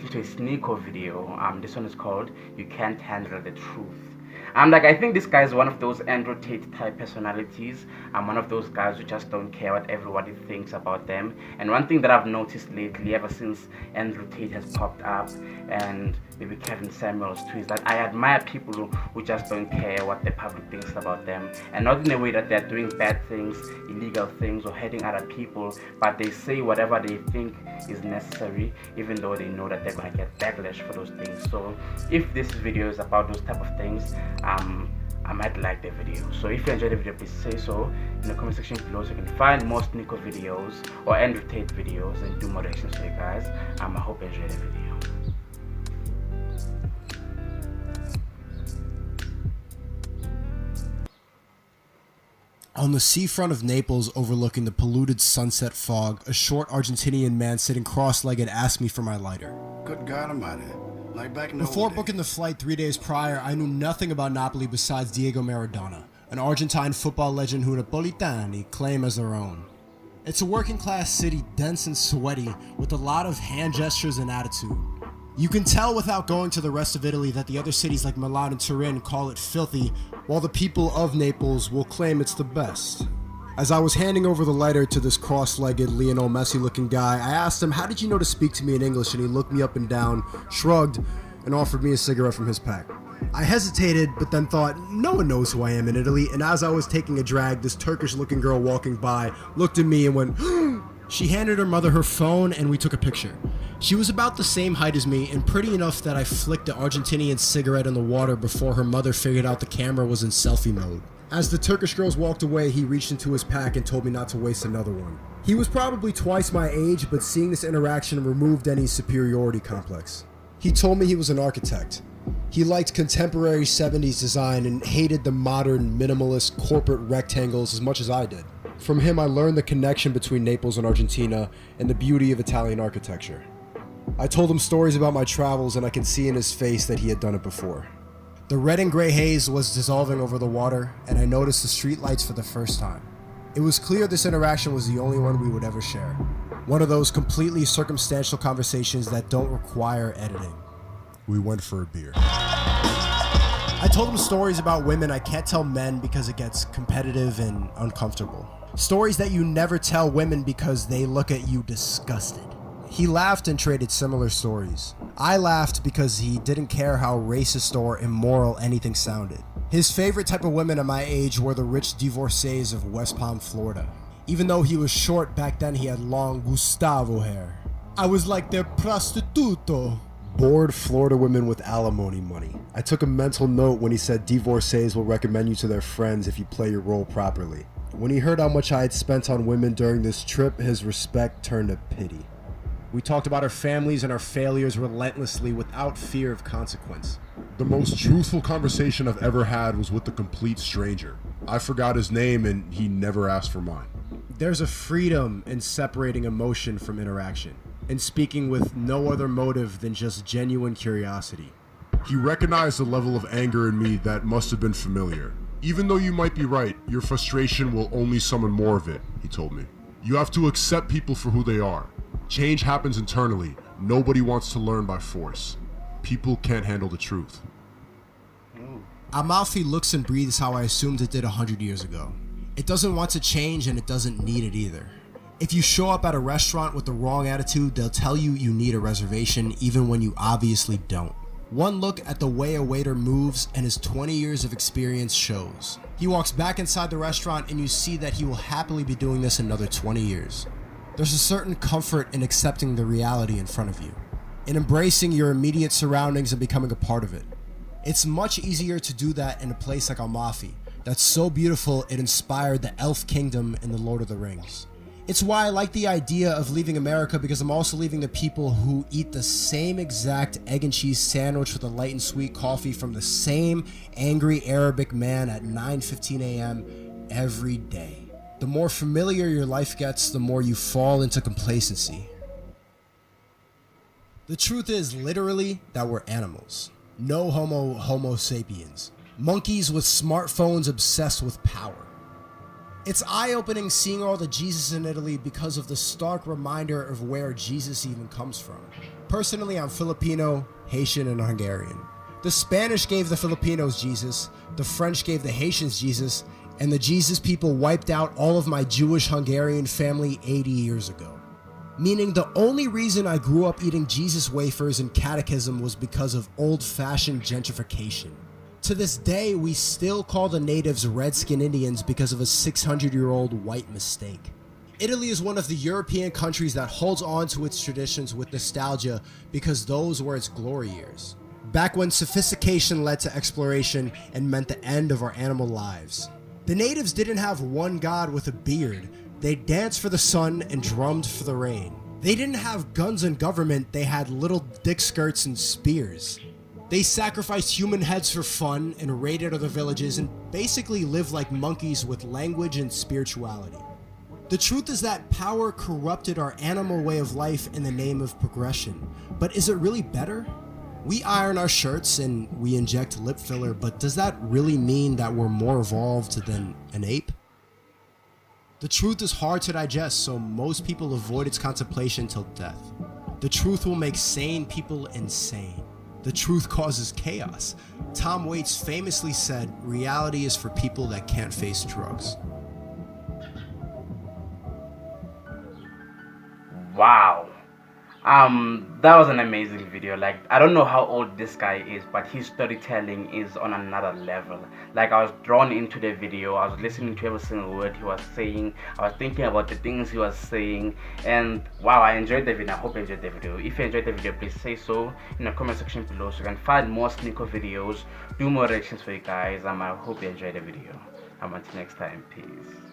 reacting to a Sneeko video. This one is called "You Can't Handle the Truth." I think this guy is one of those Andrew Tate type personalities. I'm one of those guys who just don't care what everybody thinks about them. And one thing that I've noticed lately, ever since Andrew Tate has popped up, and maybe Kevin Samuels too, is that I admire people who just don't care what the public thinks about them, and not in a way that they're doing bad things, illegal things, or hurting other people, but they say whatever they think is necessary, even though they know that they're gonna get backlash for those things. So if this video is about those type of things, I might like the video. So if you enjoyed the video, please say so in the comment section below, so you can find more Sneeko videos or Andrew Tate videos and do more reactions for you guys. I hope you enjoyed the video. On the seafront of Naples overlooking the polluted sunset fog, a short Argentinian man sitting cross-legged asked me for my lighter. Good God Almighty. Like back in the Before old booking the days. flight 3 days prior, I knew nothing about Napoli besides Diego Maradona, an Argentine football legend who Napolitani claim as their own. It's a working-class city, dense and sweaty, with a lot of hand gestures and attitude. You can tell without going to the rest of Italy that the other cities like Milan and Turin call it filthy, while the people of Naples will claim it's the best. As I was handing over the lighter to this cross-legged Lionel Messi looking guy, I asked him, "How did you know to speak to me in English?" And he looked me up and down, shrugged, and offered me a cigarette from his pack. I hesitated, but then thought, no one knows who I am in Italy, and as I was taking a drag, this Turkish-looking girl walking by looked at me and went, She handed her mother her phone and we took a picture. She was about the same height as me and pretty enough that I flicked the Argentinian cigarette in the water before her mother figured out the camera was in selfie mode. As the Turkish girls walked away, he reached into his pack and told me not to waste another one. He was probably twice my age, but seeing this interaction removed any superiority complex. He told me he was an architect. He liked contemporary 70s design and hated the modern, minimalist, corporate rectangles as much as I did. From him, I learned the connection between Naples and Argentina and the beauty of Italian architecture. I told him stories about my travels, and I could see in his face that he had done it before. The red and gray haze was dissolving over the water, and I noticed the streetlights for the first time. It was clear this interaction was the only one we would ever share. One of those completely circumstantial conversations that don't require editing. We went for a beer. I told him stories about women I can't tell men because it gets competitive and uncomfortable. Stories that you never tell women because they look at you disgusted. He laughed and traded similar stories. I laughed because he didn't care how racist or immoral anything sounded. His favorite type of women at my age were the rich divorcees of West Palm, Florida. Even though he was short back then, he had long Gustavo hair. I was like their prostituto. Bored Florida women with alimony money. I took a mental note when he said divorcees will recommend you to their friends if you play your role properly. When he heard how much I had spent on women during this trip, his respect turned to pity. We talked about our families and our failures relentlessly without fear of consequence. The most truthful conversation I've ever had was with a complete stranger. I forgot his name and he never asked for mine. There's a freedom in separating emotion from interaction, and speaking with no other motive than just genuine curiosity. He recognized the level of anger in me that must have been familiar. Even though you might be right, your frustration will only summon more of it, he told me. You have to accept people for who they are. Change happens internally. Nobody wants to learn by force. People can't handle the truth. Amalfi looks and breathes how I assumed it did 100 years ago. It doesn't want to change and it doesn't need it either. If you show up at a restaurant with the wrong attitude, they'll tell you you need a reservation even when you obviously don't. One look at the way a waiter moves and his 20 years of experience shows. He walks back inside the restaurant and you see that he will happily be doing this another 20 years. There's a certain comfort in accepting the reality in front of you, in embracing your immediate surroundings and becoming a part of it. It's much easier to do that in a place like Amalfi, that's so beautiful it inspired the Elf Kingdom in The Lord of the Rings. It's why I like the idea of leaving America, because I'm also leaving the people who eat the same exact egg and cheese sandwich with a light and sweet coffee from the same angry Arabic man at 9:15 a.m. every day. The more familiar your life gets, the more you fall into complacency. The truth is literally that we're animals. No homo sapiens. Monkeys with smartphones obsessed with power. It's eye-opening seeing all the Jesus in Italy because of the stark reminder of where Jesus even comes from. Personally, I'm Filipino, Haitian, and Hungarian. The Spanish gave the Filipinos Jesus, the French gave the Haitians Jesus, and the Jesus people wiped out all of my Jewish Hungarian family 80 years ago. Meaning the only reason I grew up eating Jesus wafers and catechism was because of old-fashioned gentrification. To this day, we still call the natives Redskin Indians because of a 600-year-old white mistake. Italy is one of the European countries that holds on to its traditions with nostalgia because those were its glory years. Back when sophistication led to exploration and meant the end of our animal lives. The natives didn't have one god with a beard. They danced for the sun and drummed for the rain. They didn't have guns and government, they had little dick skirts and spears. They sacrificed human heads for fun and raided other villages and basically lived like monkeys with language and spirituality. The truth is that power corrupted our animal way of life in the name of progression. But is it really better? We iron our shirts and we inject lip filler, but does that really mean that we're more evolved than an ape? The truth is hard to digest, so most people avoid its contemplation till death. The truth will make sane people insane. The truth causes chaos. Tom Waits famously said, "Reality is for people that can't face drugs." Wow. That was an amazing video. Like, I don't know how old this guy is, but his storytelling is on another level. Like, I was drawn into the video, I was listening to every single word he was saying, I was thinking about the things he was saying, and wow, I enjoyed the video. I hope you enjoyed the video. If you enjoyed the video, please say so in the comment section below so you can find more Sneako videos, do more reactions for you guys. I hope you enjoyed the video. Until next time, peace.